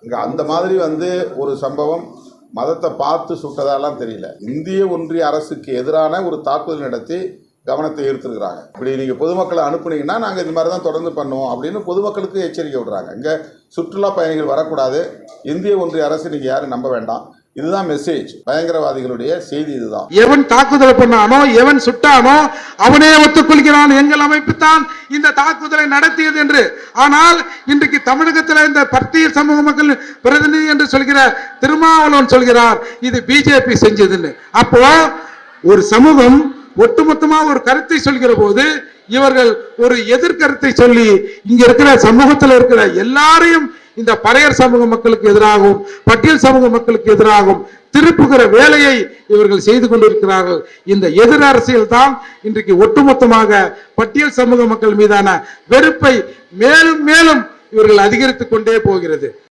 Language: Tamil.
இங்க அந்த மாதிரி ஒரு சம்பவம் மதத்தை பார்த்து சுட்டதாலாம் தெரியல. இந்திய ஒன்றிய அரசுக்கு எதிரான ஒரு தாக்குதல் நடத்தி கவனத்தை ஈர்த்திருக்கிறாங்க. இப்படி நீங்க பொதுமக்களை அனுப்புனீங்கன்னா நாங்கள் இந்த மாதிரி தான் தொடர்ந்து பண்ணுவோம் அப்படின்னு பொதுமக்களுக்கு எச்சரிக்கை விடுறாங்க. இங்க சுற்றுலா பயணிகள் வரக்கூடாது, இந்திய ஒன்றிய அரசு நீங்க யாரும் நம்ப வேண்டாம், இதுதான் மெசேஜ். பயங்கரவாதிகளுடைய செய்தி இதுதான். எவன் தாக்குதல் பண்ணானோ, எவன் சுட்டானோ அவனே ஒத்துக்கொள்கிறான், எங்கள் அமைப்பு தான் இந்த தாக்குதலை நடத்தியது என்று. ஆனால் இன்றைக்கு தமிழகத்தில் இந்த பட்டியல் சமூக மக்கள் பிரதிநிதி என்று சொல்கிற திருமாவளவன் சொல்கிறார் இது பிஜேபி செஞ்சதுன்னு. அப்போ ஒரு சமூகம் ஒட்டுமொத்தமாக ஒரு கருத்தை சொல்கிற போது இவர்கள் ஒரு எதிர்கருத்தை சொல்லி இங்க இருக்கிற சமூகத்தில் இருக்கிற எல்லாரையும் இந்த பறையர் சமூக மக்களுக்கு எதிராகவும் பட்டியல் சமூக மக்களுக்கு எதிராகவும் திருப்புகிற வேலையை இவர்கள் செய்து கொண்டிருக்கிறார்கள். இந்த எதிர் அரசியல் தான் இன்றைக்கு ஒட்டுமொத்தமாக பட்டியல் சமூக மக்கள் மீதான வெறுப்பை மேலும் மேலும் இவர்கள் அதிகரித்துக் கொண்டே போகிறது.